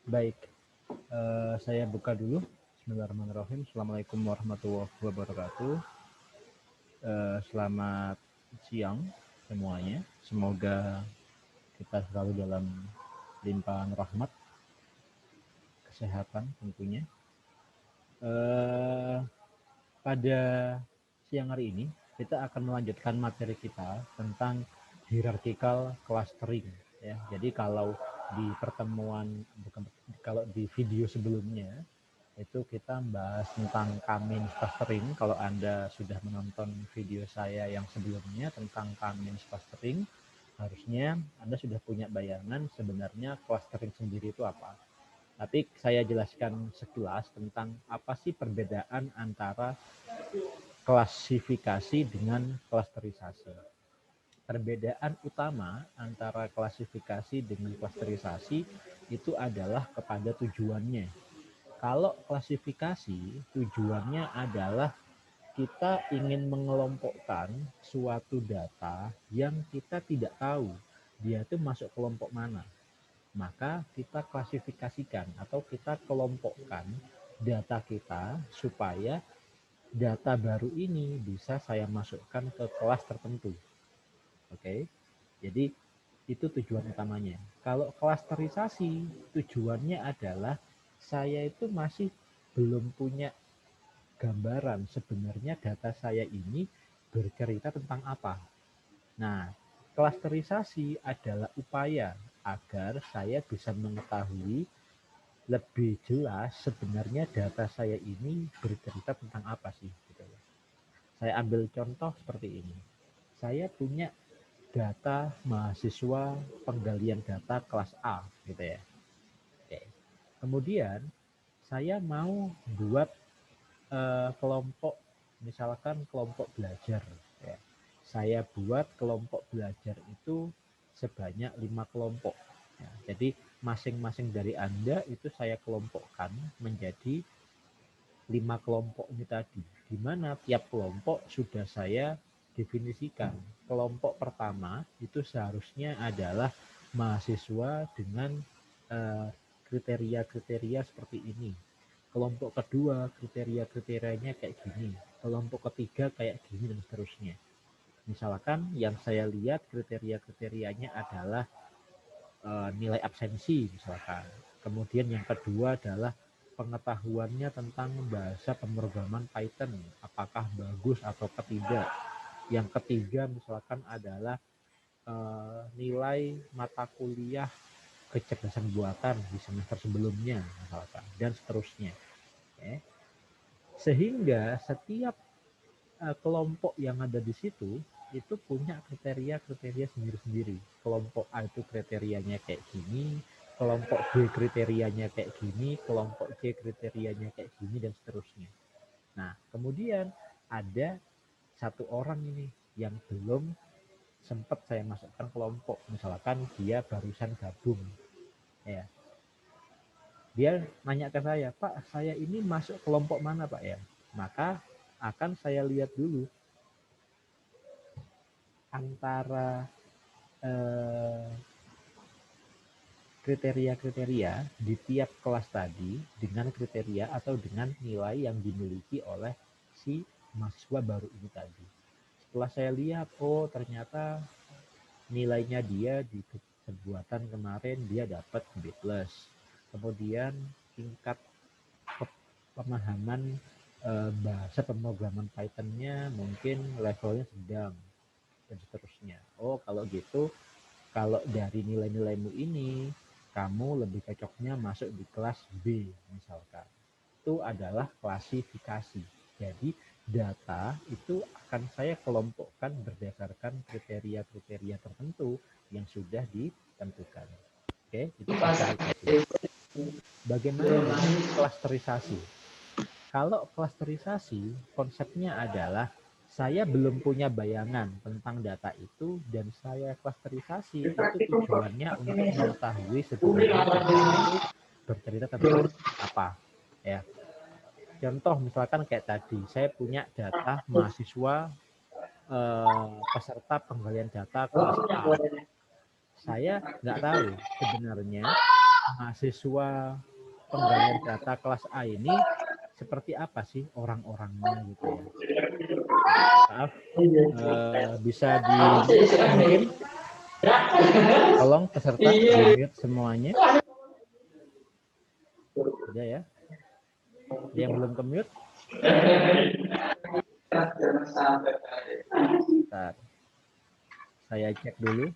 Baik, saya buka dulu. Bismillahirrahmanirrahim. Assalamualaikum warahmatullahi wabarakatuh. Selamat siang semuanya. Semoga kita selalu dalam limpahan rahmat, kesehatan tentunya. Eh, Pada siang hari ini, kita akan melanjutkan materi kita tentang hierarchical clustering. Ya, jadi kalau di pertemuan, bukan kalau di video sebelumnya, itu kita membahas tentang K-means clustering. Kalau Anda sudah menonton video saya yang sebelumnya tentang K-means clustering, harusnya Anda sudah punya bayangan sebenarnya clustering sendiri itu apa. Tapi saya jelaskan sekilas tentang apa sih perbedaan antara klasifikasi dengan klasterisasi. Perbedaan utama antara klasifikasi dengan klasterisasi itu adalah kepada tujuannya. Kalau klasifikasi tujuannya adalah kita ingin mengelompokkan suatu data yang kita tidak tahu dia itu masuk kelompok mana. Maka kita klasifikasikan atau kita kelompokkan data kita supaya data baru ini bisa saya masukkan ke kelas tertentu. Oke. Jadi itu tujuan utamanya. Kalau klasterisasi tujuannya adalah saya itu masih belum punya gambaran sebenarnya data saya ini bercerita tentang apa. Nah, klasterisasi adalah upaya agar saya bisa mengetahui lebih jelas sebenarnya data saya ini bercerita tentang apa sih. Gitu. Saya ambil contoh seperti ini. Saya punya data mahasiswa penggalian data kelas A, gitu ya. Oke. Kemudian saya mau buat kelompok, misalkan kelompok belajar. Ya. Saya buat kelompok belajar itu sebanyak 5 kelompok. Ya, jadi masing-masing dari Anda itu saya kelompokkan menjadi 5 kelompok ini tadi, di mana tiap kelompok sudah saya definisikan. Kelompok pertama itu seharusnya adalah mahasiswa dengan kriteria-kriteria seperti ini. Kelompok kedua kriteria-kriterianya kayak gini. Kelompok ketiga kayak gini dan seterusnya. Misalkan yang saya lihat kriteria-kriterianya adalah nilai absensi misalkan. Kemudian yang kedua adalah pengetahuannya tentang bahasa pemrograman Python, apakah bagus atau tidak. Yang ketiga misalkan adalah nilai mata kuliah kecerdasan buatan di semester sebelumnya misalkan, dan seterusnya. Okay. Sehingga setiap kelompok yang ada di situ itu punya kriteria-kriteria sendiri-sendiri. Kelompok A itu kriterianya kayak gini, kelompok B kriterianya kayak gini, kelompok C kriterianya kayak gini, dan seterusnya. Nah, kemudian ada satu orang ini yang belum sempat saya masukkan kelompok. Misalkan dia barusan gabung. Ya. Dia nanya ke saya, Pak, saya ini masuk kelompok mana, Pak ya? Maka akan saya lihat dulu antara kriteria-kriteria di tiap kelas tadi dengan kriteria atau dengan nilai yang dimiliki oleh si mahasiswa baru ini tadi. Setelah saya lihat, oh ternyata nilainya dia di kebuatan kemarin dia dapat B+. Kemudian tingkat pemahaman bahasa pemrograman Python-nya mungkin levelnya sedang dan seterusnya. Oh, kalau gitu, kalau dari nilai-nilaimu ini, kamu lebih cocoknya masuk di kelas B misalkan. Itu adalah klasifikasi. Jadi data itu akan saya kelompokkan berdasarkan kriteria-kriteria tertentu yang sudah ditentukan. Oke, itu klasifikasi. Bagaimana dengan klasterisasi? Kalau klasterisasi, konsepnya adalah saya belum punya bayangan tentang data itu dan saya klasterisasi itu tujuannya untuk mengetahui sebenarnya data itu bercerita tentang apa. Ya. Contoh misalkan kayak tadi, saya punya data mahasiswa peserta penggalian data kelas A. Saya nggak tahu sebenarnya mahasiswa penggalian data kelas A ini seperti apa sih orang-orangnya gitu ya. Maaf, bisa di mungkin tolong peserta di-mute semuanya. Ada ya. Ada yang belum ke-mute? Bentar. Saya cek dulu.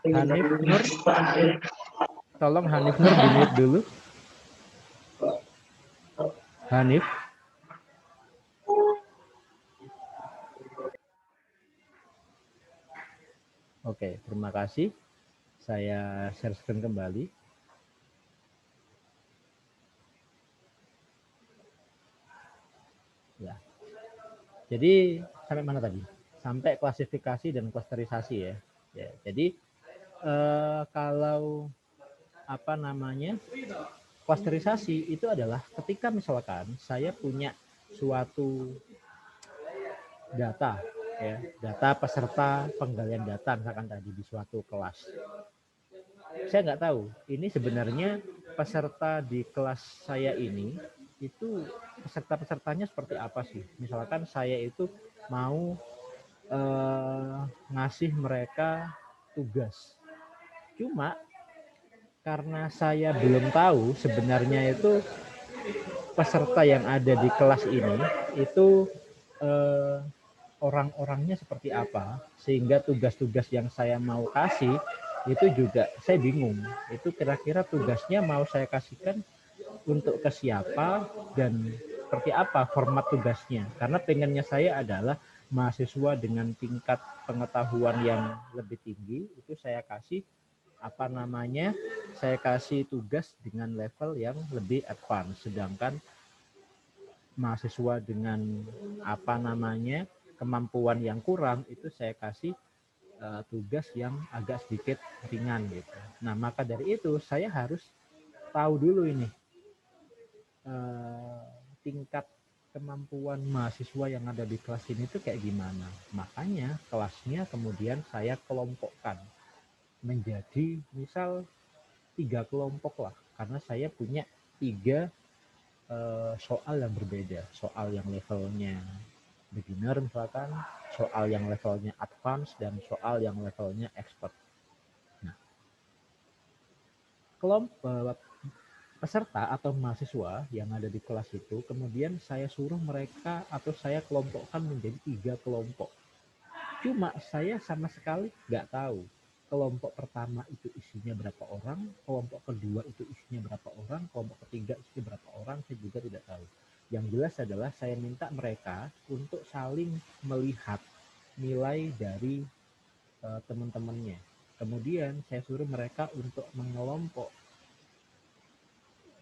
Hanif Nur, tolong Hanif Nur di-mute dulu. Hanif. Oke, terima kasih. Saya share screen kembali. Ya. Jadi sampai mana tadi? Sampai klasifikasi dan klasterisasi ya. Ya, jadi kalau apa namanya? Klasterisasi itu adalah ketika misalkan saya punya suatu data ya, data peserta penggalian data misalkan tadi di suatu kelas. Saya nggak tahu ini sebenarnya peserta di kelas saya ini itu peserta-pesertanya seperti apa sih. Misalkan saya itu mau ngasih mereka tugas. Cuma karena saya belum tahu sebenarnya itu peserta yang ada di kelas ini itu orang-orangnya seperti apa, sehingga tugas-tugas yang saya mau kasih itu juga saya bingung. Itu kira-kira tugasnya mau saya kasihkan untuk ke siapa dan seperti apa format tugasnya. Karena pengennya saya adalah mahasiswa dengan tingkat pengetahuan yang lebih tinggi itu saya kasih apa namanya, saya kasih tugas dengan level yang lebih advance, sedangkan mahasiswa dengan apa namanya kemampuan yang kurang itu saya kasih tugas yang agak sedikit ringan gitu. Nah maka dari itu saya harus tahu dulu ini tingkat kemampuan mahasiswa yang ada di kelas ini tuh kayak gimana. Makanya kelasnya kemudian saya kelompokkan menjadi misal 3 kelompok lah, karena saya punya 3 soal yang berbeda, soal yang levelnya beginner misalkan, soal yang levelnya advance, dan soal yang levelnya expert. Nah, kelompok peserta atau mahasiswa yang ada di kelas itu kemudian saya suruh mereka atau saya kelompokkan menjadi 3 kelompok. Cuma saya sama sekali nggak tahu kelompok pertama itu isinya berapa orang, kelompok kedua itu isinya berapa orang, kelompok ketiga isinya berapa orang, saya juga tidak tahu. Yang jelas adalah saya minta mereka untuk saling melihat nilai dari teman-temannya. Kemudian saya suruh mereka untuk mengelompok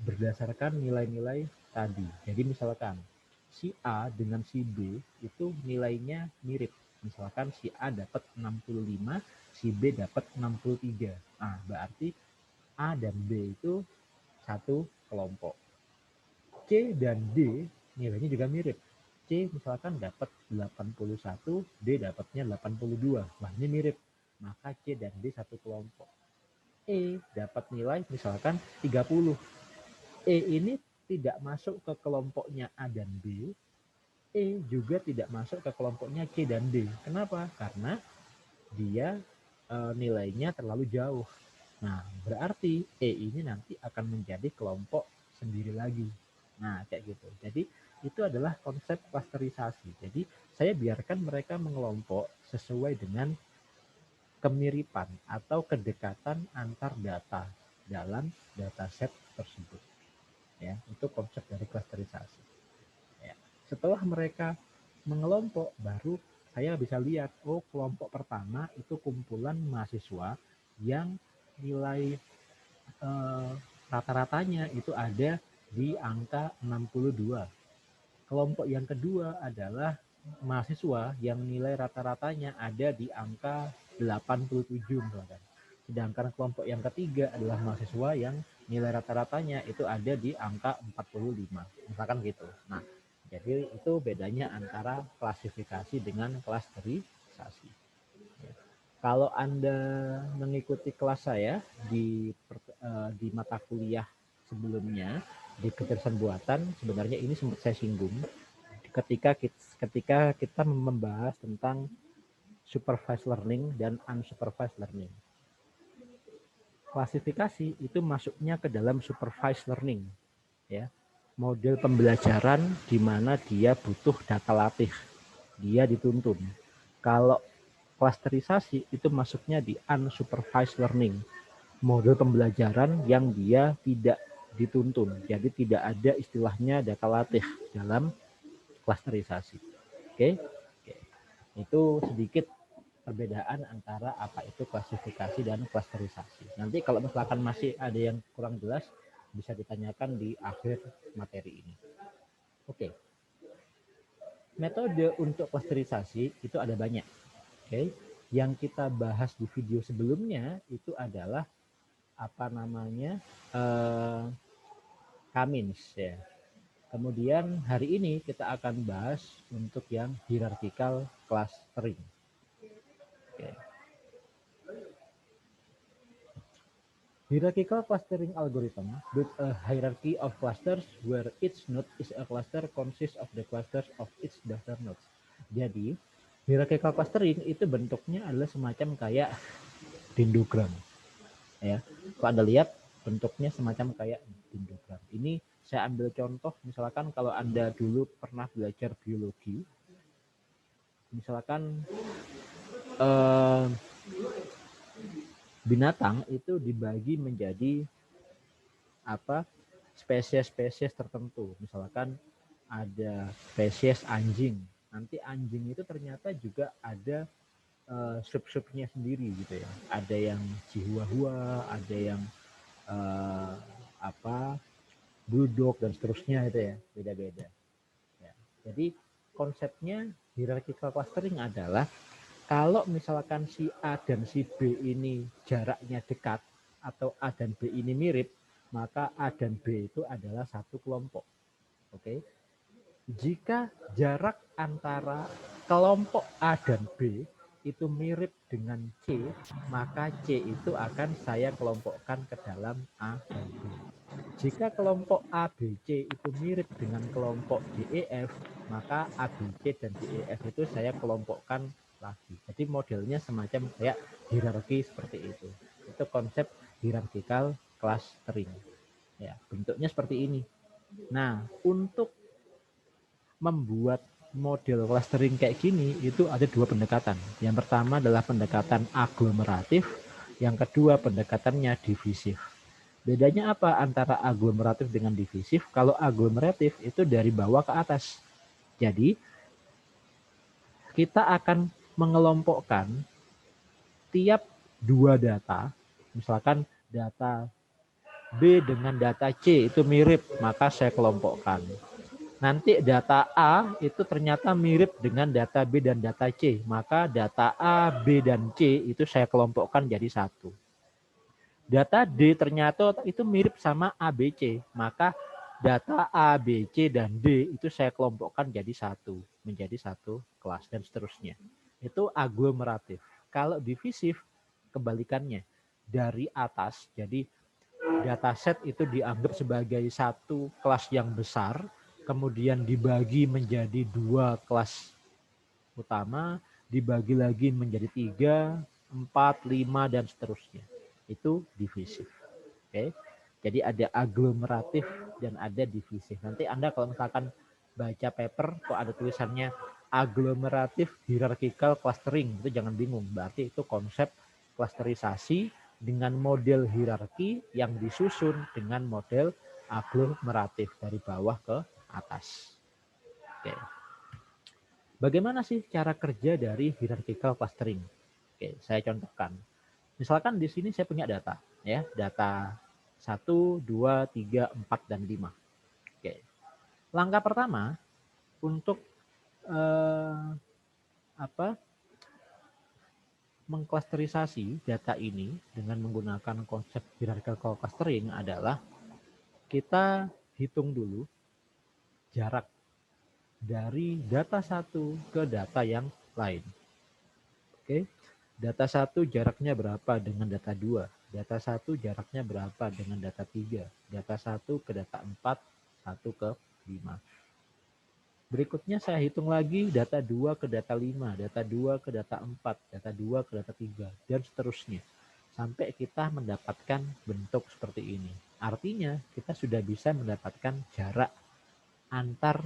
berdasarkan nilai-nilai tadi. Jadi misalkan si A dengan si B itu nilainya mirip. Misalkan si A dapat 65, si B dapat 63. Nah, berarti A dan B itu satu kelompok. C dan D nilainya juga mirip. C misalkan dapat 81, D dapatnya 82. Wah, ini mirip. Maka C dan D satu kelompok. E dapat nilai misalkan 30. E ini tidak masuk ke kelompoknya A dan B. E juga tidak masuk ke kelompoknya C dan D. Kenapa? Karena dia nilainya terlalu jauh. Nah, berarti E ini nanti akan menjadi kelompok sendiri lagi. Nah, kayak gitu. Jadi, itu adalah konsep klasterisasi. Jadi, saya biarkan mereka mengelompok sesuai dengan kemiripan atau kedekatan antar data dalam dataset tersebut. Ya, itu konsep dari klasterisasi. Ya. Setelah mereka mengelompok, baru saya bisa lihat, oh kelompok pertama itu kumpulan mahasiswa yang nilai rata-ratanya itu ada di angka 62. Kelompok yang kedua adalah mahasiswa yang nilai rata-ratanya ada di angka 87 misalkan. Sedangkan kelompok yang ketiga adalah mahasiswa yang nilai rata-ratanya itu ada di angka 45. Misalkan gitu. Nah, jadi itu bedanya antara klasifikasi dengan klasterisasi. Kalau Anda mengikuti kelas saya di mata kuliah sebelumnya di kecerdasan buatan, sebenarnya ini sempat saya singgung ketika kita membahas tentang supervised learning dan unsupervised learning. Klasifikasi itu masuknya ke dalam supervised learning, ya. Model pembelajaran di mana dia butuh data latih, dia dituntun. Kalau klasterisasi itu masuknya di unsupervised learning, model pembelajaran yang dia tidak dituntun, jadi tidak ada istilahnya data latih dalam klasterisasi. Oke, itu sedikit perbedaan antara apa itu klasifikasi dan klasterisasi. Nanti kalau misalkan masih ada yang kurang jelas, bisa ditanyakan di akhir materi ini. Oke, metode untuk klasterisasi itu ada banyak. Oke, yang kita bahas di video sebelumnya itu adalah apa namanya Cummins ya. Kemudian hari ini kita akan bahas untuk yang hierarchical clustering. Oke. Hierarchical clustering algorithm build a hierarchy of clusters where each node is a cluster consists of the clusters of each cluster nodes. Jadi, hierarchical clustering itu bentuknya adalah semacam kayak dendrogram. Ya. Kalau Anda lihat bentuknya semacam kayak dendrogram. Ini saya ambil contoh, misalkan kalau Anda dulu pernah belajar biologi, misalkan binatang itu dibagi menjadi apa spesies-spesies tertentu. Misalkan ada spesies anjing. Nanti anjing itu ternyata juga ada sub-subnya sendiri gitu ya. Ada yang chihuahua, ada yang bulldog dan seterusnya itu ya, beda-beda. Ya. Jadi konsepnya hierarchical clustering adalah kalau misalkan si A dan si B ini jaraknya dekat atau A dan B ini mirip, maka A dan B itu adalah satu kelompok. Oke. Jika jarak antara kelompok A dan B itu mirip dengan C, maka C itu akan saya kelompokkan ke dalam A dan B. Jika kelompok A, B, C itu mirip dengan kelompok D, E, F, maka A, B, C, dan D, E, F itu saya kelompokkan lagi. Jadi modelnya semacam kayak hierarki seperti itu. Itu konsep hierarchical clustering. Ya, bentuknya seperti ini. Nah, untuk membuat model clustering kayak gini itu ada dua pendekatan. Yang pertama adalah pendekatan aglomeratif, yang kedua pendekatannya divisif. Bedanya apa antara aglomeratif dengan divisif? Kalau aglomeratif itu dari bawah ke atas. Jadi kita akan mengelompokkan tiap dua data, misalkan data B dengan data C itu mirip, maka saya kelompokkan. Nanti data A itu ternyata mirip dengan data B dan data C, maka data A, B, dan C itu saya kelompokkan jadi satu. Data D ternyata itu mirip sama A, B, C, maka data A, B, C, dan D itu saya kelompokkan jadi satu, menjadi satu kelas, dan seterusnya. Itu aglomeratif. Kalau divisif, kebalikannya. Dari atas, jadi dataset itu dianggap sebagai satu kelas yang besar, kemudian dibagi menjadi dua kelas utama, dibagi lagi menjadi 3, 4, 5, dan seterusnya. Itu divisif. Oke. Jadi ada aglomeratif dan ada divisif. Nanti Anda kalau misalkan baca paper kok ada tulisannya aglomeratif hierarchical clustering, itu jangan bingung. Berarti itu konsep klasterisasi dengan model hierarki yang disusun dengan model aglomeratif dari bawah ke atas. Oke. Bagaimana sih cara kerja dari hierarchical clustering? Oke, saya contohkan. Misalkan di sini saya punya data, ya, data 1, 2, 3, 4, dan 5. Oke. Langkah pertama untuk mengklasterisasi data ini dengan menggunakan konsep hierarchical clustering adalah kita hitung dulu jarak dari data satu ke data yang lain. Oke. Data 1 jaraknya berapa dengan data 2? Data 1 jaraknya berapa dengan data 3? Data 1 ke data 4, 1 ke 5. Berikutnya saya hitung lagi data 2 ke data 5, data 2 ke data 4, data 2 ke data 3, dan seterusnya. Sampai kita mendapatkan bentuk seperti ini. Artinya kita sudah bisa mendapatkan jarak antar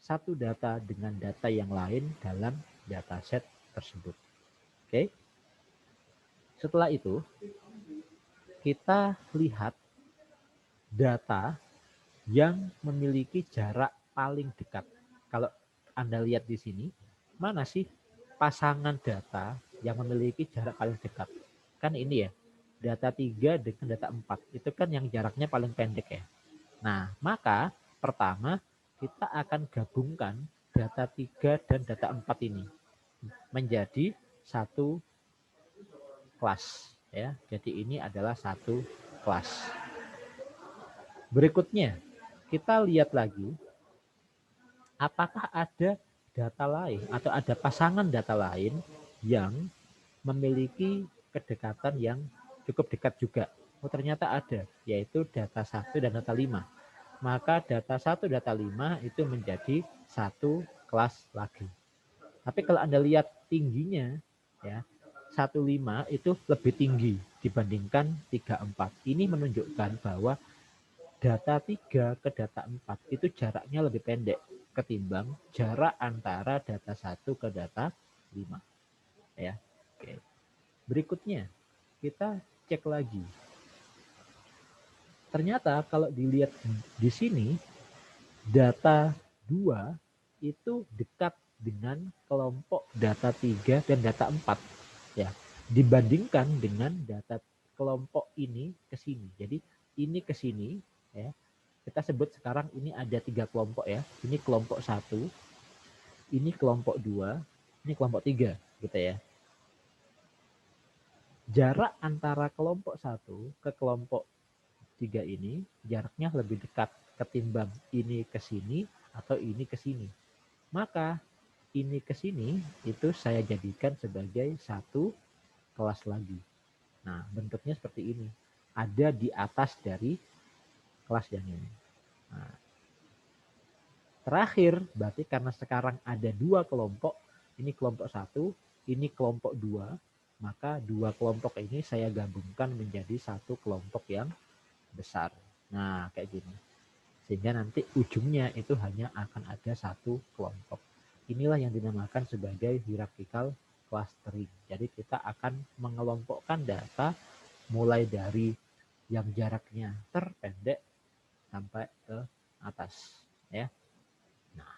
satu data dengan data yang lain dalam dataset tersebut. Oke. Setelah itu, kita lihat data yang memiliki jarak paling dekat. Kalau Anda lihat di sini, mana sih pasangan data yang memiliki jarak paling dekat? Kan ini ya, data 3 dengan data 4. Itu kan yang jaraknya paling pendek ya. Nah, maka pertama kita akan gabungkan data 3 dan data 4 ini menjadi satu kelas ya. Jadi ini adalah satu kelas. Berikutnya, kita lihat lagi apakah ada data lain atau ada pasangan data lain yang memiliki kedekatan yang cukup dekat juga. Oh, ternyata ada, yaitu data 1 dan data 5. Maka data 1, data 5 itu menjadi satu kelas lagi. Tapi kalau Anda lihat tingginya ya, 15 itu lebih tinggi dibandingkan 34. Ini menunjukkan bahwa data 3 ke data 4 itu jaraknya lebih pendek ketimbang jarak antara data 1 ke data 5. Ya. Oke. Berikutnya, kita cek lagi. Ternyata kalau dilihat di sini, data 2 itu dekat dengan kelompok data 3 dan data 4 ya, dibandingkan dengan data kelompok ini ke sini. Jadi ini ke sini ya. Kita sebut sekarang ini ada 3 kelompok ya. Ini kelompok 1, ini kelompok 2, ini kelompok 3 gitu ya. Jarak antara kelompok 1 ke kelompok 3 ini jaraknya lebih dekat ketimbang ini ke sini atau ini ke sini. Maka ini ke sini itu saya jadikan sebagai satu kelas lagi. Nah, bentuknya seperti ini. Ada di atas dari kelas yang ini. Nah, terakhir, berarti karena sekarang ada 2 kelompok, ini kelompok 1, ini kelompok 2, maka 2 kelompok ini saya gabungkan menjadi satu kelompok yang besar. Nah, kayak gini. Sehingga nanti ujungnya itu hanya akan ada satu kelompok. Inilah yang dinamakan sebagai hierarchical clustering. Jadi kita akan mengelompokkan data mulai dari yang jaraknya terpendek sampai ke atas. Ya. Nah,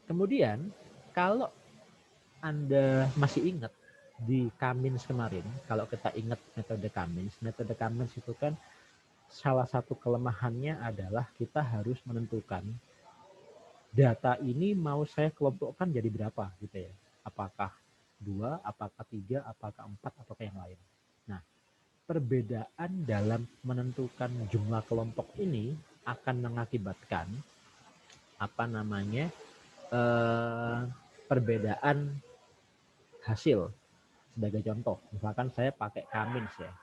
kemudian kalau Anda masih ingat di Kamins kemarin, kalau kita ingat metode Kamins itu kan salah satu kelemahannya adalah kita harus menentukan data ini mau saya kelompokkan jadi berapa gitu ya. Apakah 2, apakah 3, apakah 4, apakah yang lain. Nah, perbedaan dalam menentukan jumlah kelompok ini akan mengakibatkan apa namanya perbedaan hasil. Sebagai contoh, misalkan saya pakai Kamins ya.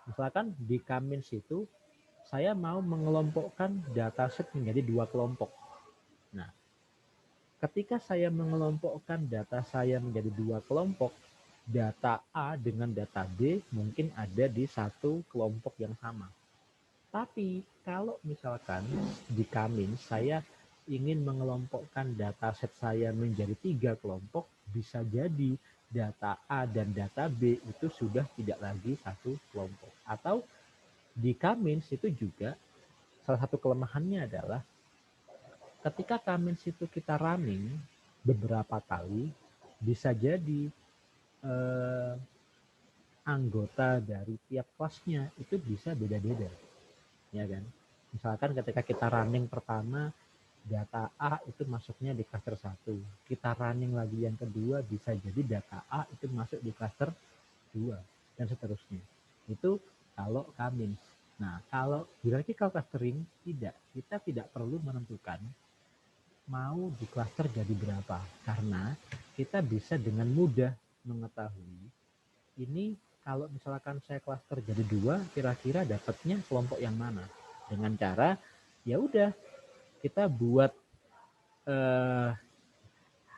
Misalkan di Kamins itu saya mau mengelompokkan dataset menjadi 2 kelompok. Nah, ketika saya mengelompokkan data saya menjadi 2 kelompok, data A dengan data B mungkin ada di satu kelompok yang sama. Tapi kalau misalkan di Kamins saya ingin mengelompokkan dataset saya menjadi 3 kelompok, bisa jadi data A dan data B itu sudah tidak lagi satu kelompok. Atau di Kamins itu juga salah satu kelemahannya adalah ketika Kamins itu kita running beberapa kali, bisa jadi anggota dari tiap kelasnya itu bisa beda-beda, ya kan? Misalkan ketika kita running pertama, data A itu masuknya di cluster 1. Kita running lagi yang kedua, bisa jadi data A itu masuk di cluster 2 dan seterusnya. Itu kalau Kamins. Nah, kalau hierarchical clustering tidak, kita tidak perlu menentukan mau di klaster jadi berapa? Karena kita bisa dengan mudah mengetahui ini kalau misalkan saya klaster jadi 2, kira-kira dapatnya kelompok yang mana? Dengan cara ya udah kita buat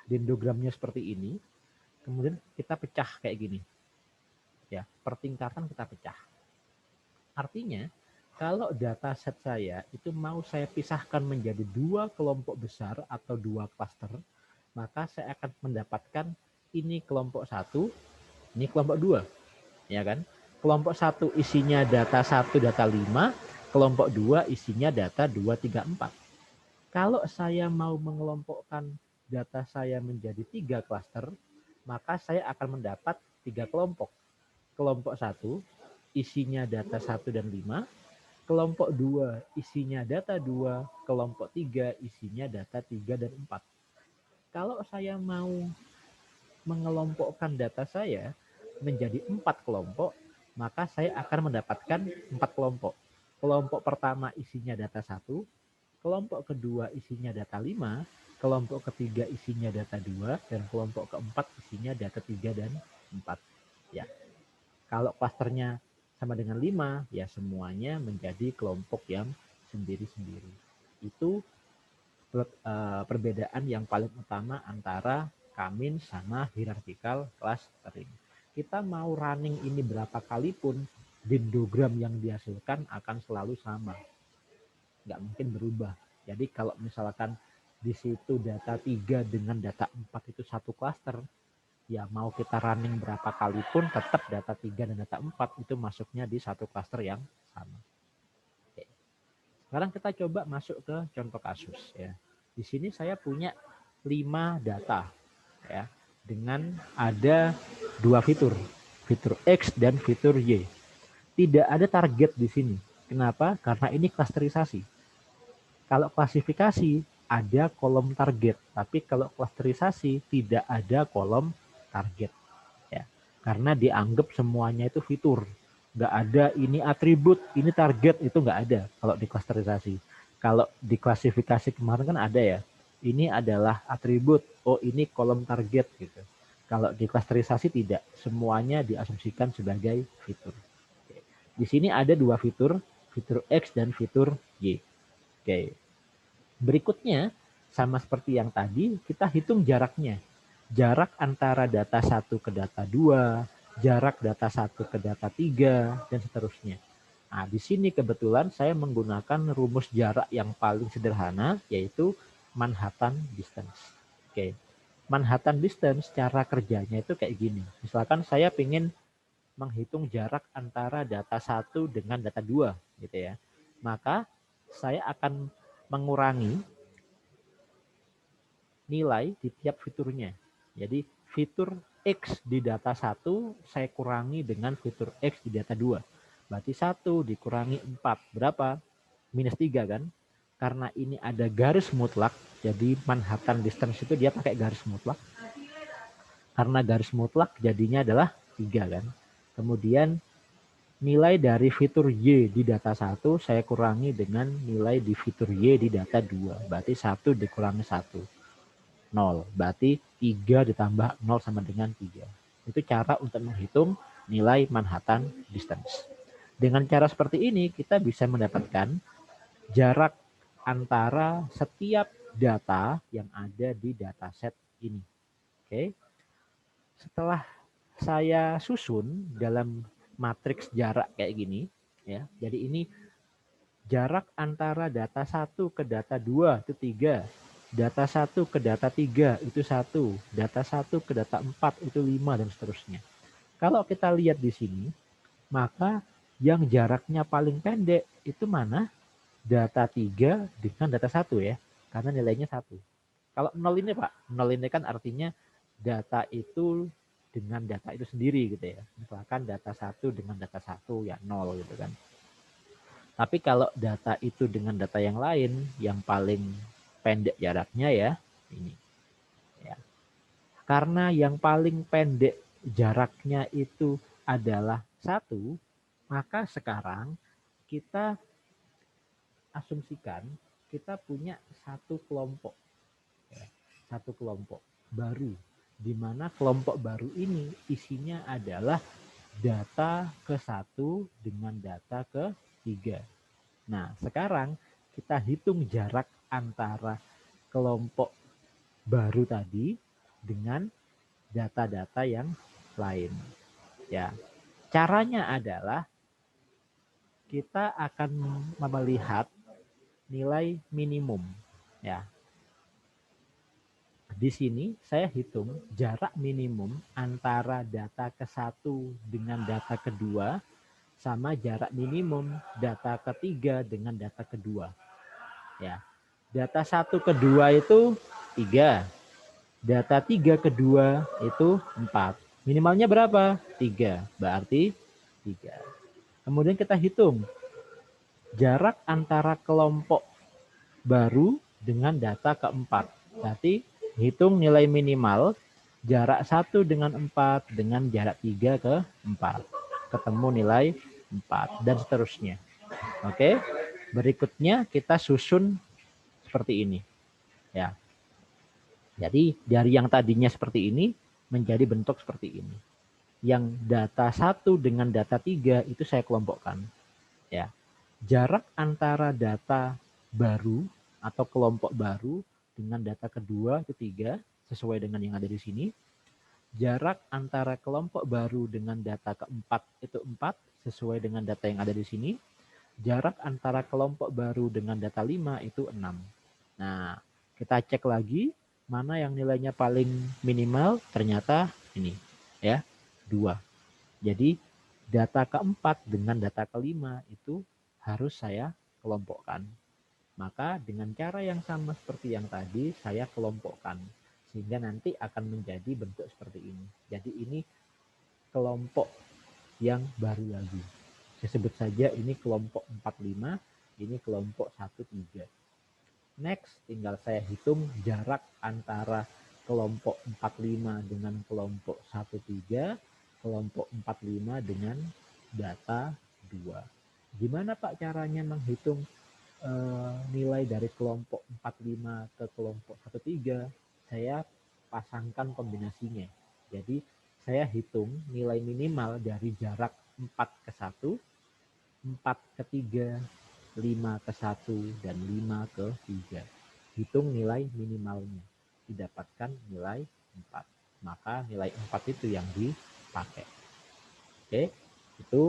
dendrogramnya seperti ini, kemudian kita pecah kayak gini. Ya, per tingkatan kita pecah. Artinya, kalau dataset saya itu mau saya pisahkan menjadi 2 kelompok besar atau 2 klaster, maka saya akan mendapatkan ini kelompok 1, ini kelompok 2, ya kan? Kelompok 1 isinya data 1, data 5, kelompok 2 isinya data 2, 3, 4. Kalau saya mau mengelompokkan data saya menjadi 3 klaster, maka saya akan mendapat 3 kelompok. Kelompok 1 isinya data 1 dan 5, kelompok 2 isinya data 2, kelompok 3 isinya data 3 dan 4. Kalau saya mau mengelompokkan data saya menjadi 4 kelompok, maka saya akan mendapatkan 4 kelompok. Kelompok pertama isinya data 1, kelompok kedua isinya data 5, kelompok ketiga isinya data 2, dan kelompok keempat isinya data 3 dan 4. Ya. Kalau klasternya sama dengan 5, ya semuanya menjadi kelompok yang sendiri-sendiri. Itu perbedaan yang paling utama antara K-mean sama hierarchical clustering. Kita mau running ini berapa kali pun, dendrogram yang dihasilkan akan selalu sama. Nggak mungkin berubah. Jadi kalau misalkan di situ data 3 dengan data 4 itu satu klaster, ya mau kita running berapa kali pun tetap data 3 dan data 4 itu masuknya di satu klaster yang sama. Oke. Sekarang kita coba masuk ke contoh kasus ya. Di sini saya punya 5 data ya dengan ada 2 fitur, fitur X dan fitur Y. Tidak ada target di sini. Kenapa? Karena ini klasterisasi. Kalau klasifikasi ada kolom target, tapi kalau klasterisasi tidak ada kolom target. Ya, karena dianggap semuanya itu fitur, nggak ada ini atribut, ini target, itu nggak ada kalau di klasterisasi. Kalau di klasifikasi kemarin kan ada ya, ini adalah atribut, oh ini kolom target gitu. Kalau di klasterisasi tidak, semuanya diasumsikan sebagai fitur. Oke. Di sini ada 2 fitur, fitur X dan fitur Y. Oke. Berikutnya sama seperti yang tadi, kita hitung jaraknya. Jarak antara data 1 ke data 2, jarak data 1 ke data 3, dan seterusnya. Nah, di sini kebetulan saya menggunakan rumus jarak yang paling sederhana, yaitu Manhattan Distance. Oke, Manhattan Distance cara kerjanya itu kayak gini. Misalkan saya ingin menghitung jarak antara data 1 dengan data 2, gitu ya. Maka saya akan mengurangi nilai di tiap fiturnya. Jadi fitur X di data 1 saya kurangi dengan fitur X di data 2. Berarti 1 dikurangi 4. Berapa? Minus 3 kan? Karena ini ada garis mutlak, jadi Manhattan Distance itu dia pakai garis mutlak. Karena garis mutlak jadinya adalah 3 kan? Kemudian nilai dari fitur Y di data 1 saya kurangi dengan nilai di fitur Y di data 2. Berarti 1 dikurangi 1. 0. Berarti 3 ditambah 0 sama dengan 3. Itu cara untuk menghitung nilai Manhattan Distance. Dengan cara seperti ini, kita bisa mendapatkan jarak antara setiap data yang ada di dataset ini. Oke. Setelah saya susun dalam matriks jarak kayak gini, ya. Jadi ini jarak antara data 1 ke data 2 itu 3. Data 1 ke data 3 itu 1. Data 1 ke data 4 itu 5 dan seterusnya. Kalau kita lihat di sini, maka yang jaraknya paling pendek itu mana? Data 3 dengan data 1 ya. Karena nilainya 1. Kalau 0 ini Pak, 0 ini kan artinya data itu dengan data itu sendiri gitu ya. Misalkan data 1 dengan data 1 ya 0 gitu kan. Tapi kalau data itu dengan data yang lain, yang paling pendek jaraknya ya ini. Ya. Karena yang paling pendek jaraknya itu adalah 1, maka sekarang kita asumsikan kita punya satu kelompok. satu kelompok baru, di mana kelompok baru ini isinya adalah data ke-1 dengan data ke-3. Nah, sekarang kita hitung jarak antara kelompok baru tadi dengan data-data yang lain. Ya, caranya adalah kita akan melihat nilai minimum. Ya, di sini saya hitung jarak minimum antara data ke-1 dengan data kedua sama jarak minimum data ketiga dengan data kedua. Ya, data 1 kedua itu 3. Data 3 kedua itu 4. Minimalnya berapa? 3. Berarti 3. Kemudian kita hitung jarak antara kelompok baru dengan data keempat. Berarti hitung nilai minimal jarak 1 dengan 4 dengan jarak 3 ke 4. Ketemu nilai 4 dan seterusnya. Oke. Berikutnya kita susun seperti ini. Ya. Jadi dari yang tadinya seperti ini menjadi bentuk seperti ini. Yang data 1 dengan data 3 itu saya kelompokkan. Ya. Jarak antara data baru atau kelompok baru dengan data kedua itu 3 sesuai dengan yang ada di sini. Jarak antara kelompok baru dengan data keempat itu 4 sesuai dengan data yang ada di sini. Jarak antara kelompok baru dengan data 5 itu 6. Nah, kita cek lagi mana yang nilainya paling minimal, ternyata ini ya, 2. Jadi data keempat dengan data kelima itu harus saya kelompokkan. Maka dengan cara yang sama seperti yang tadi saya kelompokkan sehingga nanti akan menjadi bentuk seperti ini. Jadi ini kelompok yang baru lagi. Saya sebut saja ini kelompok 45, ini kelompok 13. Next, tinggal saya hitung jarak antara kelompok 45 dengan kelompok 13, kelompok 45 dengan data 2. Gimana Pak caranya menghitung nilai dari kelompok 45 ke kelompok 13? Saya pasangkan kombinasinya. Jadi saya hitung nilai minimal dari jarak 4 ke 1, 4 ke 3, 5 ke 1, dan 5 ke 3. Hitung nilai minimalnya. Didapatkan nilai 4. Maka nilai 4 itu yang dipakai. Oke, itu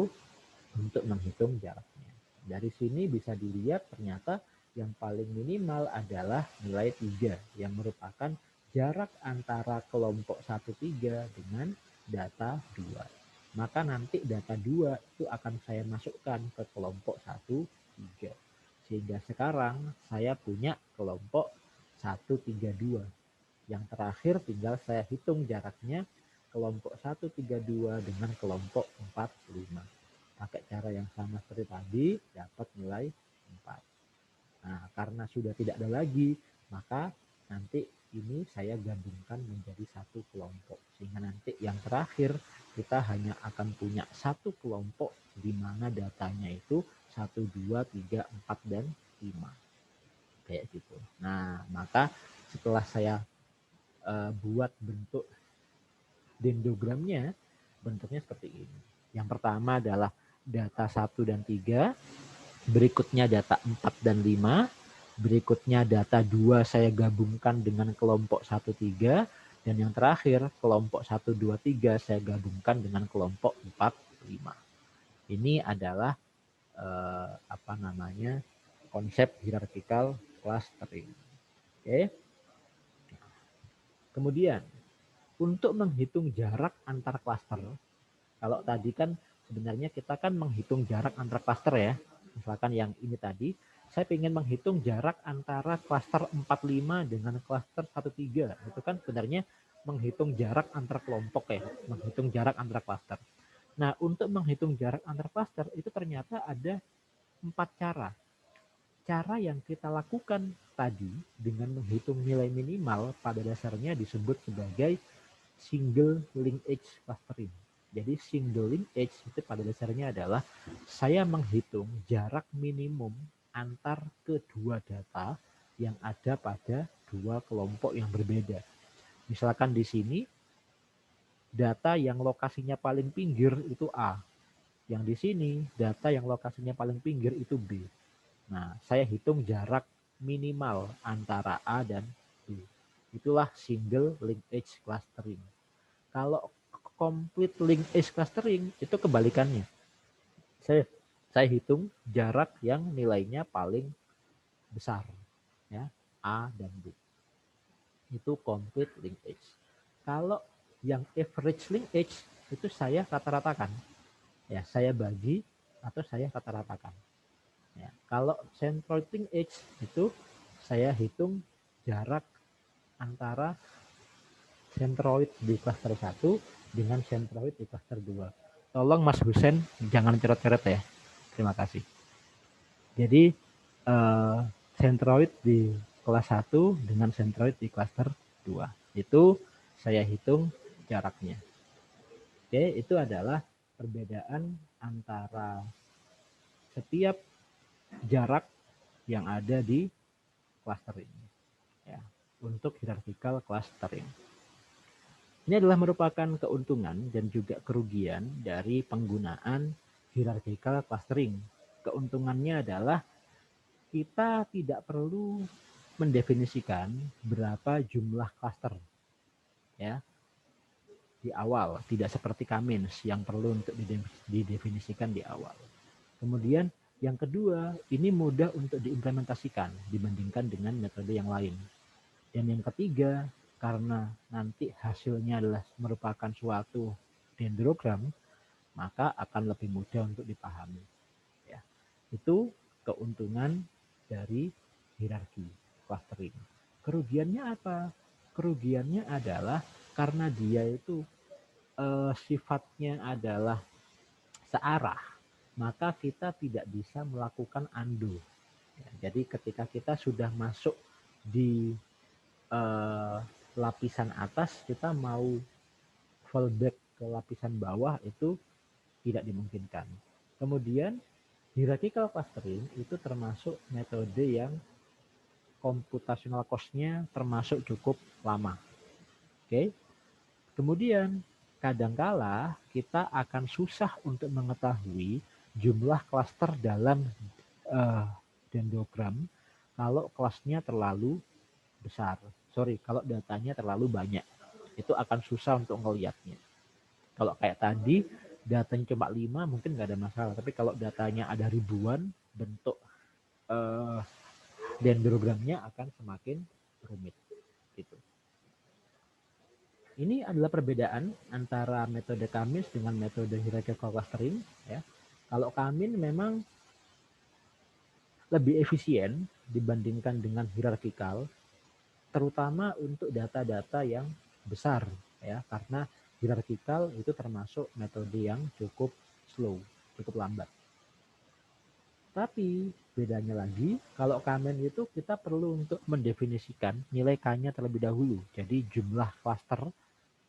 untuk menghitung jaraknya. Dari sini bisa dilihat ternyata yang paling minimal adalah nilai 3 yang merupakan jarak antara kelompok 13 dengan data 2. Maka nanti data 2 itu akan saya masukkan ke kelompok 13. Sehingga sekarang saya punya kelompok 132. Yang terakhir tinggal saya hitung jaraknya kelompok 132 dengan kelompok 45. Pakai cara yang sama seperti tadi, dapat nilai 4. Nah, karena sudah tidak ada lagi, maka nanti ini saya gabungkan menjadi satu kelompok. Sehingga nanti yang terakhir kita hanya akan punya satu kelompok di mana datanya itu 1, 2, 3, 4, dan 5. Kayak gitu. Nah, maka setelah saya buat bentuk dendrogramnya, bentuknya seperti ini. Yang pertama adalah data 1 dan 3, berikutnya data 4 dan 5, berikutnya data 2 saya gabungkan dengan kelompok 1, 3, dan yang terakhir kelompok 1, 2, 3 saya gabungkan dengan kelompok 4, 5. Ini adalah konsep hierarchical clustering. Oke. Kemudian untuk menghitung jarak antar klaster, kalau tadi kan sebenarnya kita kan menghitung jarak antar klaster ya. Misalkan yang ini tadi, saya ingin menghitung jarak antara klaster 45 dengan klaster 13. Itu kan sebenarnya menghitung jarak antar kelompok ya, menghitung jarak antar klaster. Nah, untuk menghitung jarak antar klaster itu ternyata ada 4 cara. Cara yang kita lakukan tadi dengan menghitung nilai minimal pada dasarnya disebut sebagai single linkage clustering. Jadi single linkage itu pada dasarnya adalah saya menghitung jarak minimum antar kedua data yang ada pada dua kelompok yang berbeda. Misalkan di sini data yang lokasinya paling pinggir itu A, yang di sini data yang lokasinya paling pinggir itu B. Nah, saya hitung jarak minimal antara A dan B. Itulah single linkage clustering. Kalau complete linkage clustering itu kebalikannya. Saya hitung jarak yang nilainya paling besar, ya, A dan B. Itu complete linkage. Kalau yang average linkage itu saya rata-ratakan. Ya, saya bagi atau saya rata-ratakan. Ya, kalau centroid linkage itu saya hitung jarak antara centroid di cluster 1 dengan centroid di cluster 2. Tolong Mas Husen jangan coret-coret ya. Terima kasih. Jadi centroid di kelas 1 dengan centroid di cluster 2. Itu saya hitung jaraknya. Oke, itu adalah perbedaan antara setiap jarak yang ada di clustering. Ya, untuk hierarchical clustering. Ini adalah merupakan keuntungan dan juga kerugian dari penggunaan hierarchical clustering. Keuntungannya adalah kita tidak perlu mendefinisikan berapa jumlah cluster, ya, di awal, tidak seperti Kamins yang perlu untuk didefinisikan di awal. Kemudian yang kedua, ini mudah untuk diimplementasikan dibandingkan dengan metode yang lain. Dan yang ketiga, karena nanti hasilnya adalah merupakan suatu dendrogram, maka akan lebih mudah untuk dipahami. Ya, itu keuntungan dari hierarki clustering. Kerugiannya apa? Kerugiannya adalah karena dia itu sifatnya adalah searah, maka kita tidak bisa melakukan undo. Ya, jadi ketika kita sudah masuk di lapisan atas, kita mau fallback ke lapisan bawah itu tidak dimungkinkan. Kemudian hierarchical clustering itu termasuk metode yang computational cost-nya termasuk cukup lama. Oke. Kemudian kadangkala kita akan susah untuk mengetahui jumlah klaster dalam dendrogram kalau kelasnya terlalu besar. Kalau datanya terlalu banyak. Itu akan susah untuk melihatnya. Kalau kayak tadi datanya cuma 5 mungkin nggak ada masalah. Tapi kalau datanya ada ribuan, bentuk dendrogramnya akan semakin rumit. Gitu. Ini adalah perbedaan antara metode Kamins dengan metode hierarchical clustering. Ya. Kalau Kamin memang lebih efisien dibandingkan dengan hierarchical, terutama untuk data-data yang besar, ya, karena hierarchical itu termasuk metode yang cukup slow, cukup lambat. Tapi bedanya lagi, kalau Kamen itu kita perlu untuk mendefinisikan nilai K-nya terlebih dahulu. Jadi jumlah cluster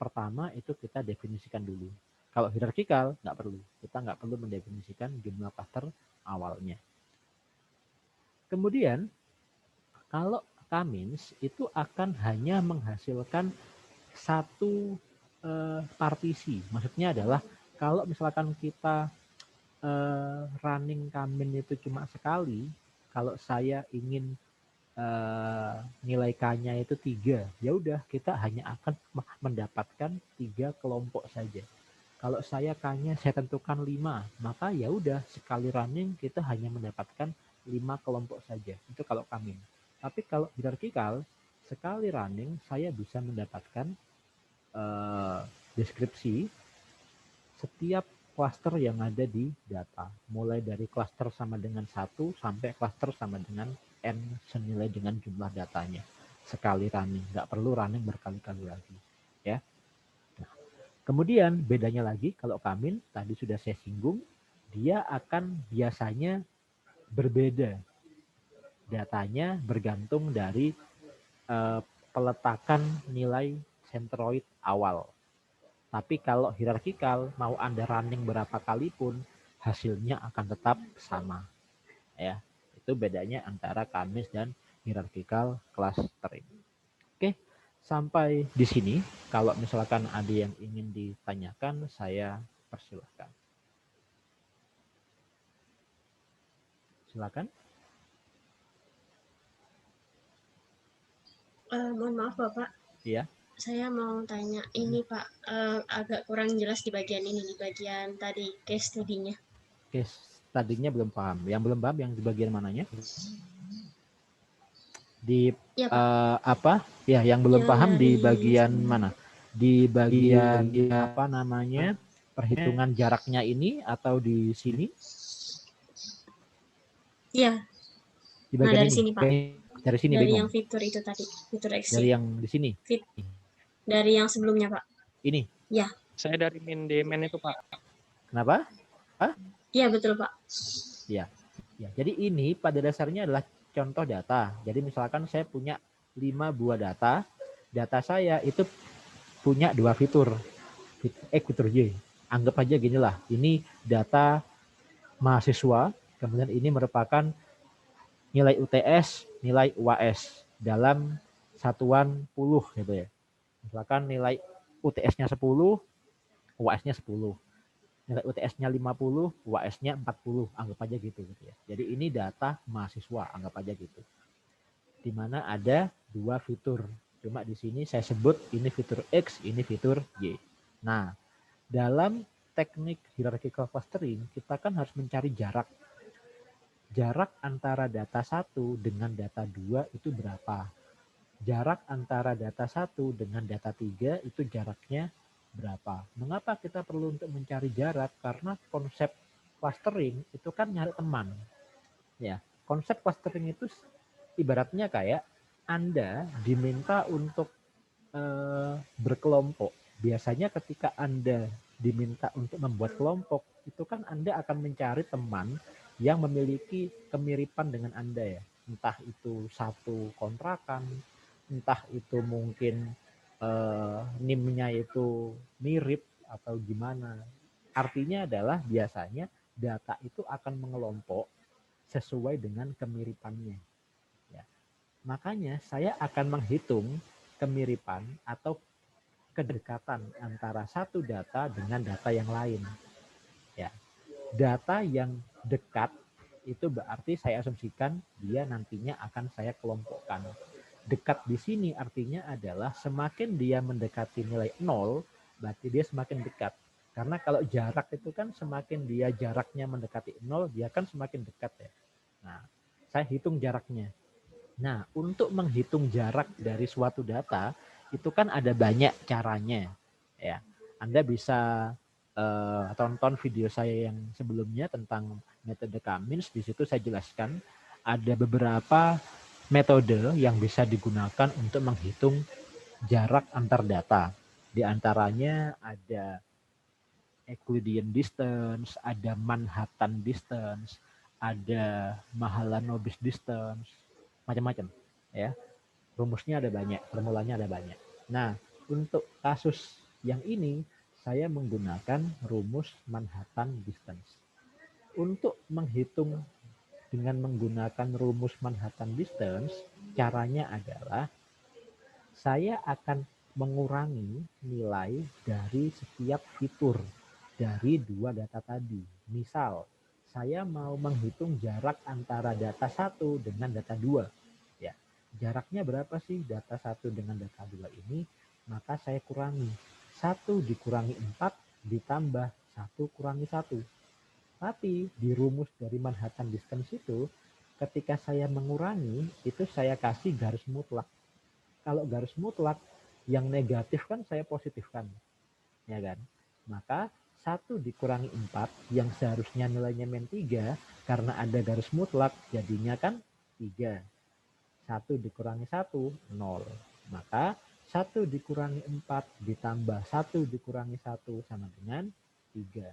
pertama itu kita definisikan dulu. Kalau hierarchical nggak perlu, kita nggak perlu mendefinisikan jumlah cluster awalnya. Kemudian kalau Kamins itu akan hanya menghasilkan satu partisi. Maksudnya adalah kalau misalkan kita running Kamin itu cuma sekali, kalau saya ingin nilai K-nya itu 3, ya udah kita hanya akan mendapatkan 3 kelompok saja. Kalau saya K-nya saya tentukan 5, maka ya udah sekali running kita hanya mendapatkan 5 kelompok saja. Itu kalau Kamin. Tapi kalau hierarchical, sekali running saya bisa mendapatkan deskripsi setiap cluster yang ada di data. Mulai dari cluster sama dengan 1 sampai cluster sama dengan N senilai dengan jumlah datanya. Sekali running, nggak perlu running berkali-kali lagi. Ya. Nah, kemudian bedanya lagi kalau Kamin, tadi sudah saya singgung, dia akan biasanya berbeda. Datanya bergantung dari peletakan nilai centroid awal. Tapi kalau hierarchical, mau Anda running berapa kali pun, hasilnya akan tetap sama. Ya, itu bedanya antara Kamis dan hierarchical clustering. Oke, sampai di sini. Kalau misalkan ada yang ingin ditanyakan, saya persilahkan. Silakan. Mohon maaf Bapak. Iya. Saya mau tanya ini Pak, agak kurang jelas di bagian ini, di bagian tadi case study-nya. Case study-nya belum paham. Yang belum paham yang di bagian mananya? Di ya, Pak. apa? Ya, yang belum yang paham di dari... bagian mana? Di bagian apa namanya? Perhitungan jaraknya ini atau di sini? Iya. Di Nah, bagian dari ini. sini, Pak. Dari sini Dari bingung. yang fitur itu tadi, fitur X. Dari yang di sini. Dari yang sebelumnya, Pak. Ini. Ya. Saya dari min itu, Pak. Kenapa? Iya, betul, Pak. Ya. Ya, jadi ini pada dasarnya adalah contoh data. Jadi misalkan saya punya 5 buah data. Data saya itu punya 2 fitur. Fitur Y. Anggap aja gini lah. Ini data mahasiswa. Kemudian ini merupakan nilai UTS, nilai UAS dalam satuan puluh gitu ya. Misalkan nilai UTS-nya 10, UAS-nya 10. Nilai UTS-nya 50, UAS-nya 40, anggap aja gitu ya. Jadi ini data mahasiswa, anggap aja gitu. Di mana ada 2 fitur. Cuma di sini saya sebut ini fitur X, ini fitur Y. Nah, dalam teknik hierarchical clustering, kita kan harus mencari jarak. Jarak antara data 1 dengan data 2 itu berapa? Jarak antara data 1 dengan data 3 itu jaraknya berapa? Mengapa kita perlu untuk mencari jarak? Karena konsep clustering itu kan nyari teman. Ya, konsep clustering itu ibaratnya kayak Anda diminta untuk berkelompok. Biasanya ketika Anda diminta untuk membuat kelompok, itu kan Anda akan mencari teman yang memiliki kemiripan dengan Anda ya. Entah itu satu kontrakan, entah itu mungkin NIM-nya itu mirip atau gimana. Artinya adalah biasanya data itu akan mengelompok sesuai dengan kemiripannya. Ya. Makanya saya akan menghitung kemiripan atau kedekatan antara satu data dengan data yang lain. Ya. Data yang dekat itu berarti saya asumsikan dia nantinya akan saya kelompokkan. Dekat di sini artinya adalah semakin dia mendekati nilai 0, berarti dia semakin dekat. Karena kalau jarak itu kan semakin dia jaraknya mendekati 0, dia kan semakin dekat ya. Nah, saya hitung jaraknya. Nah, untuk menghitung jarak dari suatu data, itu kan ada banyak caranya. Ya, Anda bisa tonton video saya yang sebelumnya tentang metode Cummins. Di situ saya jelaskan ada beberapa metode yang bisa digunakan untuk menghitung jarak antar data. Di antaranya ada Euclidean distance, ada Manhattan distance, ada Mahalanobis distance, macam-macam ya. Rumusnya ada banyak, formulanya ada banyak. Nah, untuk kasus yang ini saya menggunakan rumus Manhattan distance. Untuk menghitung dengan menggunakan rumus Manhattan distance, caranya adalah saya akan mengurangi nilai dari setiap fitur dari 2 data tadi. Misal, saya mau menghitung jarak antara data 1 dengan data 2. Ya, jaraknya berapa sih data 1 dengan data 2 ini? Maka saya kurangi. 1 dikurangi 4 ditambah 1 kurangi 1. Tapi di rumus dari Manhattan distance itu, ketika saya mengurangi, itu saya kasih garis mutlak. Kalau garis mutlak, yang negatif kan saya positifkan. Ya kan? Maka 1 dikurangi 4 yang seharusnya nilainya min 3 karena ada garis mutlak jadinya kan 3. 1 dikurangi 1, 0. Maka 1 dikurangi 4 ditambah 1 dikurangi 1 sama dengan 3.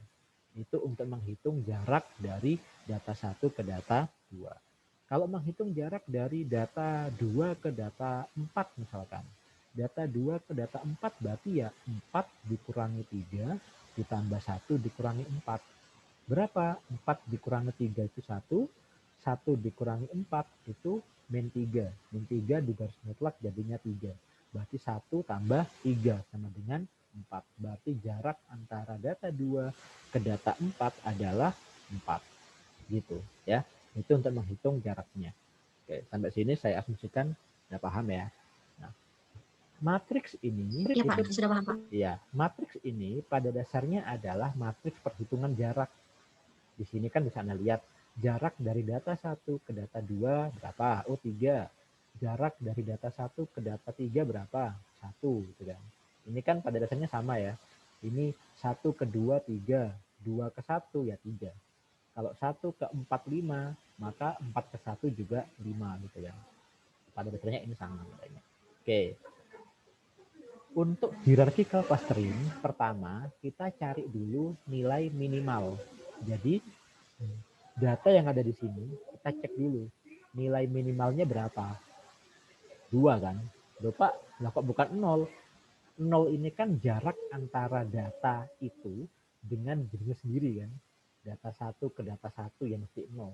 Itu untuk menghitung jarak dari data 1 ke data 2. Kalau menghitung jarak dari data 2 ke data 4 misalkan. Data 2 ke data 4 berarti ya 4 dikurangi 3 ditambah 1 dikurangi 4. Berapa? 4 dikurangi 3 itu 1. 1 dikurangi 4 itu min 3. Min 3 di garis mutlak jadinya 3. Berarti 1 tambah 3 sama dengan 4. Berarti jarak antara data 2 ke data 4 adalah 4. Gitu ya. Itu untuk menghitung jaraknya. Oke, sampai sini saya asumsikan sudah paham ya. Nah, matriks ini Ya Pak, itu sudah paham Pak. ya, matriks ini pada dasarnya adalah matriks perhitungan jarak. Di sini kan bisa Anda lihat jarak dari data 1 ke data 2 berapa? Oh, 3. Jarak dari data 1 ke data 3 berapa? 1 gitu kan. Ini kan pada dasarnya sama ya. Ini 1 ke 2 3, 2 ke 1 ya 3. Kalau 1 ke 4 5, maka 4 ke 1 juga 5 gitu ya. Pada dasarnya ini sama katanya. Oke. Untuk hierarchical clustering, pertama kita cari dulu nilai minimal. Jadi data yang ada di sini kita cek dulu nilai minimalnya berapa. 2 kan? Lupa, lah kok bukan 0? 0 ini kan jarak antara data itu dengan dirinya sendiri kan. Data 1 ke data 1 yang mesti 0.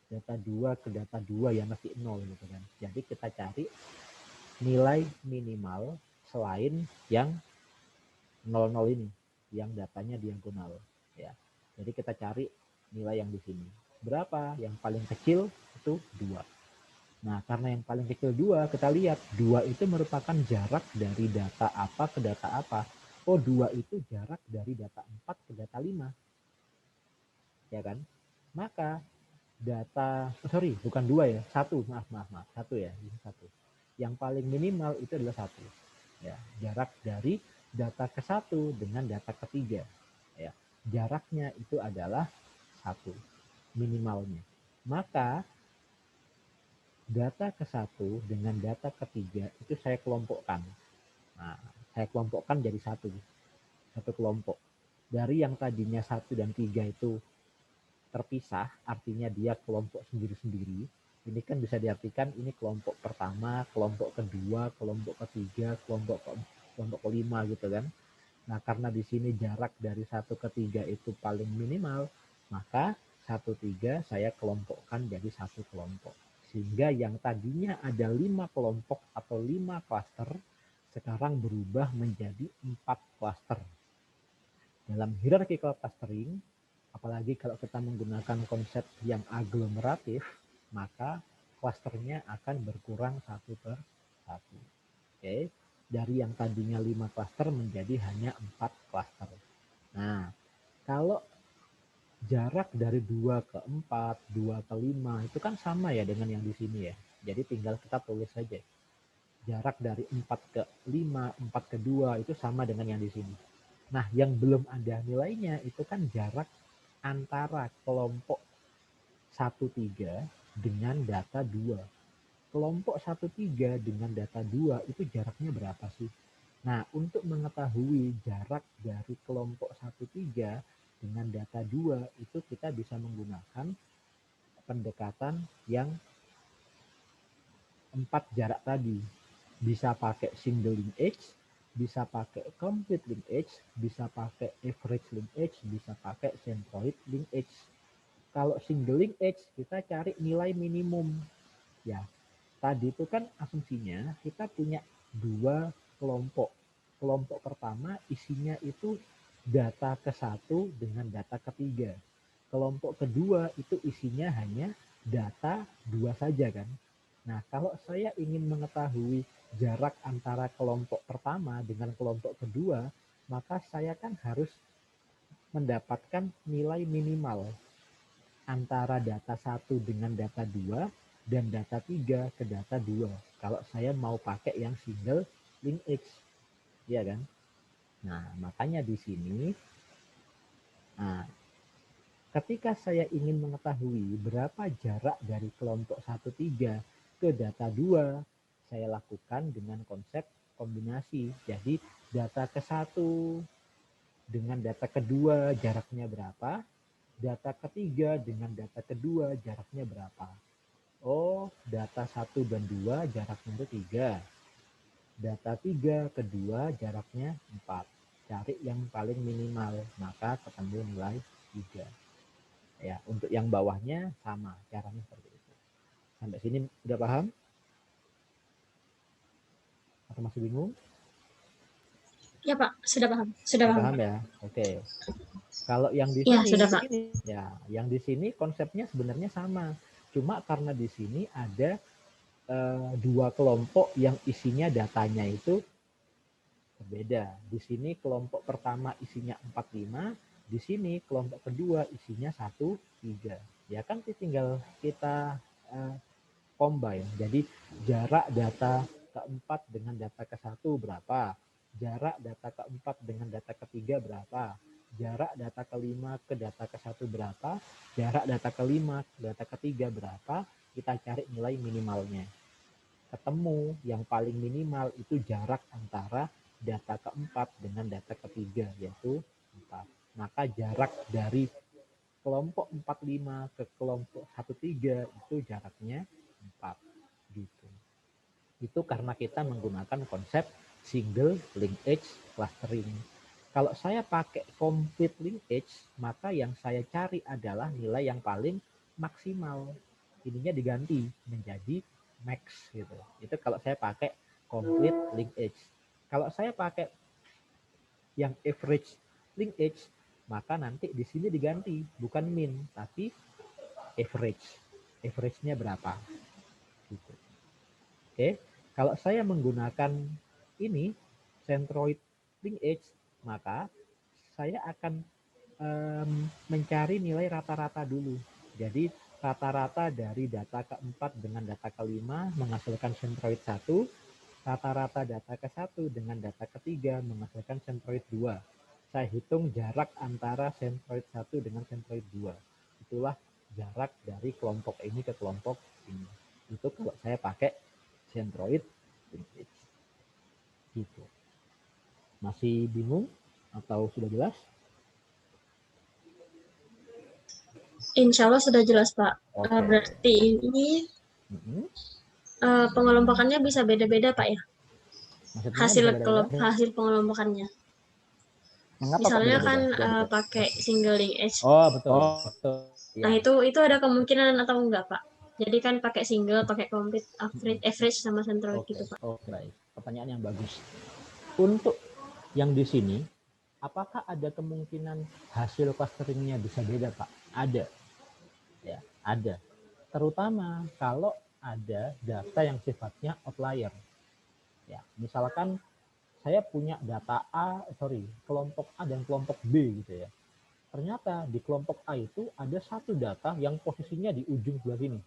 Data 2 ke data 2 yang mesti 0 gitu kan. Jadi kita cari nilai minimal selain yang 00 ini, yang datanya diagonal ya. Jadi kita cari nilai yang di sini. Berapa? Yang paling kecil itu 2. Nah, karena yang paling kecil 2, kita lihat 2 itu merupakan jarak dari data apa ke data apa. Oh, 2 itu jarak dari data 4 ke data 5. Ya kan? Maka data, bukan 2 ya, 1, maaf, 1 ya, ini 1. Yang paling minimal itu adalah 1. Ya, jarak dari data ke-1 dengan data ke-3. Ya, jaraknya itu adalah 1 minimalnya. Maka data ke-1 dengan data ke-3 itu saya kelompokkan. Nah, saya kelompokkan jadi satu kelompok. Dari yang tadinya 1 dan 3 itu terpisah, artinya dia kelompok sendiri-sendiri. Ini kan bisa diartikan ini kelompok pertama, kelompok kedua, kelompok ketiga, kelompok kelima gitu kan. Nah, karena di sini jarak dari 1 ke 3 itu paling minimal, maka 1, 3 saya kelompokkan jadi satu kelompok. Sehingga yang tadinya ada 5 kelompok atau 5 klaster, sekarang berubah menjadi 4 klaster. Dalam hierarchical clustering, apalagi kalau kita menggunakan konsep yang aglomeratif, maka klasternya akan berkurang 1 per 1. Oke, dari yang tadinya 5 klaster menjadi hanya 4 klaster. Nah, kalau jarak dari 2 ke 4, 2 ke 5 itu kan sama ya dengan yang di sini ya. Jadi tinggal kita tulis saja. Jarak dari 4 ke 5, 4 ke 2 itu sama dengan yang di sini. Nah, yang belum ada nilainya itu kan jarak antara kelompok 1-3 dengan data 2. Kelompok 1-3 dengan data 2 itu jaraknya berapa sih? Nah, untuk mengetahui jarak dari kelompok 1-3 dengan data 2 itu kita bisa menggunakan pendekatan yang 4 jarak tadi. Bisa pakai single linkage, bisa pakai complete linkage, bisa pakai average linkage, bisa pakai centroid linkage. Kalau single linkage kita cari nilai minimum. Ya, tadi itu kan asumsinya kita punya 2 kelompok. Kelompok pertama isinya itu data ke-1 dengan data ke-3. Kelompok kedua itu isinya hanya data 2 saja kan. Nah, kalau saya ingin mengetahui jarak antara kelompok pertama dengan kelompok kedua, maka saya kan harus mendapatkan nilai minimal antara data 1 dengan data 2 dan data 3 ke data 2. Kalau saya mau pakai yang single linkage, ya kan? Nah, makanya di sini, nah, ketika saya ingin mengetahui berapa jarak dari kelompok 1-3 ke data 2, saya lakukan dengan konsep kombinasi. Jadi data ke-1 dengan data kedua jaraknya berapa, data ketiga dengan data kedua jaraknya berapa. Oh, data 1 dan 2 jaraknya itu 3. Data 3 kedua jaraknya 4. Cari yang paling minimal, maka ketemu nilai 3. Ya, untuk yang bawahnya sama, caranya seperti itu. Sampai sini udah paham? Atau masih bingung? Ya Pak, sudah paham. Sudah paham. Paham ya? Oke. Kalau yang di Ya, sini, sudah Pak. ya, yang di sini konsepnya sebenarnya sama. Cuma karena di sini ada dua kelompok yang isinya datanya itu berbeda. Di sini kelompok pertama isinya 45, di sini kelompok kedua isinya 13. Ya kan tinggal kita combine. Jadi jarak data keempat dengan data ke satu berapa? Jarak data keempat dengan data ketiga berapa? Jarak data kelima ke data ke satu berapa? Jarak data kelima ke data ketiga berapa? Kita cari nilai minimalnya. Ketemu yang paling minimal itu jarak antara data keempat dengan data ketiga, yaitu 4. Maka jarak dari kelompok 45 ke kelompok 13 itu jaraknya 4 gitu. Itu karena kita menggunakan konsep single linkage clustering. Kalau saya pakai complete linkage, maka yang saya cari adalah nilai yang paling maksimal. Ininya diganti menjadi max gitu. Itu kalau saya pakai complete linkage. Kalau saya pakai yang average linkage, maka nanti di sini diganti bukan min tapi average. Average-nya berapa? Gitu. Oke, kalau saya menggunakan ini centroid linkage, maka saya akan mencari nilai rata-rata dulu. Jadi rata-rata dari data keempat dengan data kelima menghasilkan centroid 1, rata-rata data ke-1 dengan data ketiga menghasilkan centroid 2. Saya hitung jarak antara centroid 1 dengan centroid 2. Itulah jarak dari kelompok ini ke kelompok ini. Itu kalau saya pakai centroid linkage. Gitu. Masih bingung atau sudah jelas? Insya Allah sudah jelas Pak. Oke. Berarti ini pengelompokannya bisa beda-beda Pak ya? Maksudnya Hasil pengelompokannya. Mengapa Misalnya kok kan beda-beda? pakai single linkage. Oh, betul. Nah, Ya. itu ada kemungkinan atau enggak, Pak? Jadi kan pakai single, pakai complete, average sama centroid gitu, Pak. Oke, baik. Pertanyaan yang bagus. Untuk yang di sini, apakah ada kemungkinan hasil clusteringnya bisa beda, Pak? Ada. Ya, ada. Terutama kalau ada data yang sifatnya outlier. Ya, misalkan saya punya data kelompok A dan kelompok B gitu ya. Ternyata di kelompok A itu ada satu data yang posisinya di ujung sebelah sini.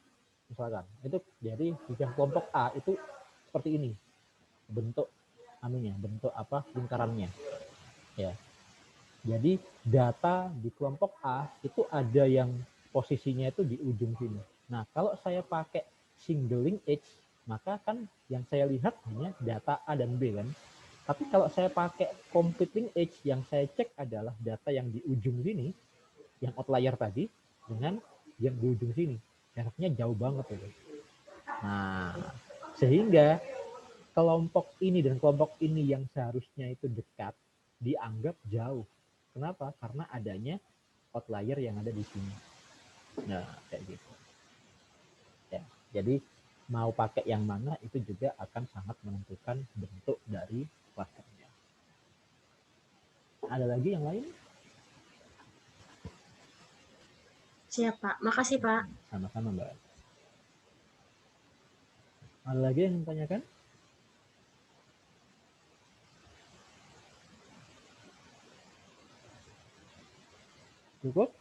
Misalkan, itu jadi di kelompok A itu seperti ini. Bentuk bentuk lingkarannya. Ya. Jadi data di kelompok A itu ada yang posisinya itu di ujung sini. Nah, kalau saya pakai single linkage, maka kan yang saya lihat hanya data A dan B kan. Tapi kalau saya pakai complete linkage, yang saya cek adalah data yang di ujung sini, yang outlier tadi, dengan yang di ujung sini. Jaraknya jauh banget itu. Nah, sehingga kelompok ini dan kelompok ini yang seharusnya itu dekat, dianggap jauh. Kenapa? Karena adanya outlier yang ada di sini. Nah, kayak gitu. Ya, jadi mau pakai yang mana itu juga akan sangat menentukan bentuk dari clusternya. Ada lagi yang lain? Siap, Pak. Makasih, Pak. Sama-sama, Mbak. Ada lagi yang ditanyakan? Cukup?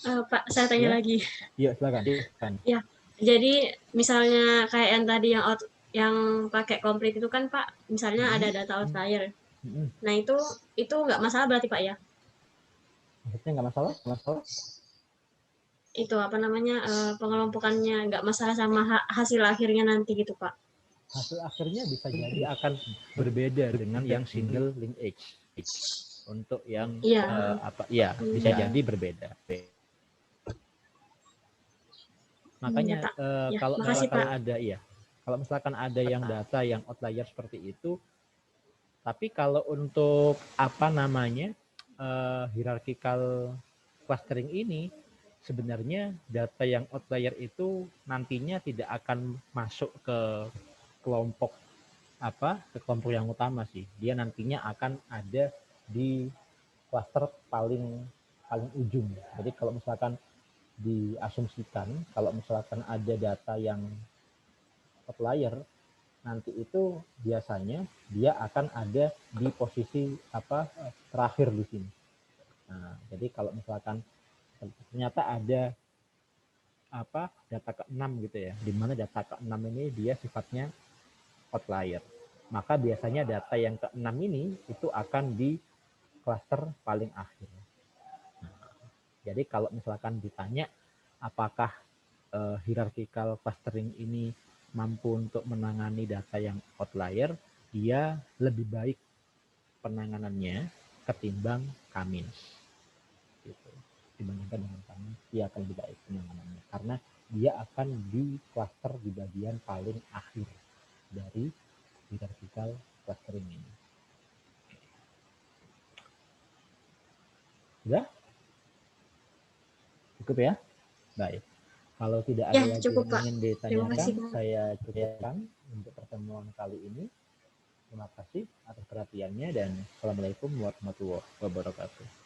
Pak, saya tanya lagi. Iya, silakan. Ya, jadi misalnya kayak yang tadi yang pakai komplit itu kan Pak, misalnya ada data outlier. Nah itu nggak masalah berarti Pak ya? Maksudnya nggak masalah? Itu apa namanya pengelompokannya nggak masalah sama hasil akhirnya nanti gitu Pak? Hasil akhirnya bisa jadi akan berbeda dengan yang single linkage. Untuk yang bisa jadi berbeda. Makanya kalau misalkan ada yang data yang outlier seperti itu, tapi kalau untuk hierarchical clustering ini sebenarnya data yang outlier itu nantinya tidak akan masuk ke kelompok ke kelompok yang utama sih. Dia nantinya akan ada di klaster paling ujung. Jadi kalau misalkan diasumsikan kalau misalkan ada data yang outlier, nanti itu biasanya dia akan ada di posisi terakhir di sini. Nah, jadi kalau misalkan ternyata ada data ke-6 gitu ya, di mana data ke-6 ini dia sifatnya outlier. Maka biasanya data yang ke-6 ini itu akan di klaster paling akhir. Nah, jadi kalau misalkan ditanya apakah hierarchical clustering ini mampu untuk menangani data yang outlier, dia lebih baik penanganannya ketimbang K-means. Gitu. Dibandingkan dengan K-means, dia akan lebih baik penanganannya karena dia akan di cluster di bagian paling akhir dari hierarchical clustering ini. Sudah? Cukup ya? Baik. Kalau tidak ada lagi cukup, yang Pak. ingin Terima ditanyakan, kasih, Pak. saya cukupkan untuk pertemuan kali ini. Terima kasih atas perhatiannya dan Assalamualaikum warahmatullahi wabarakatuh.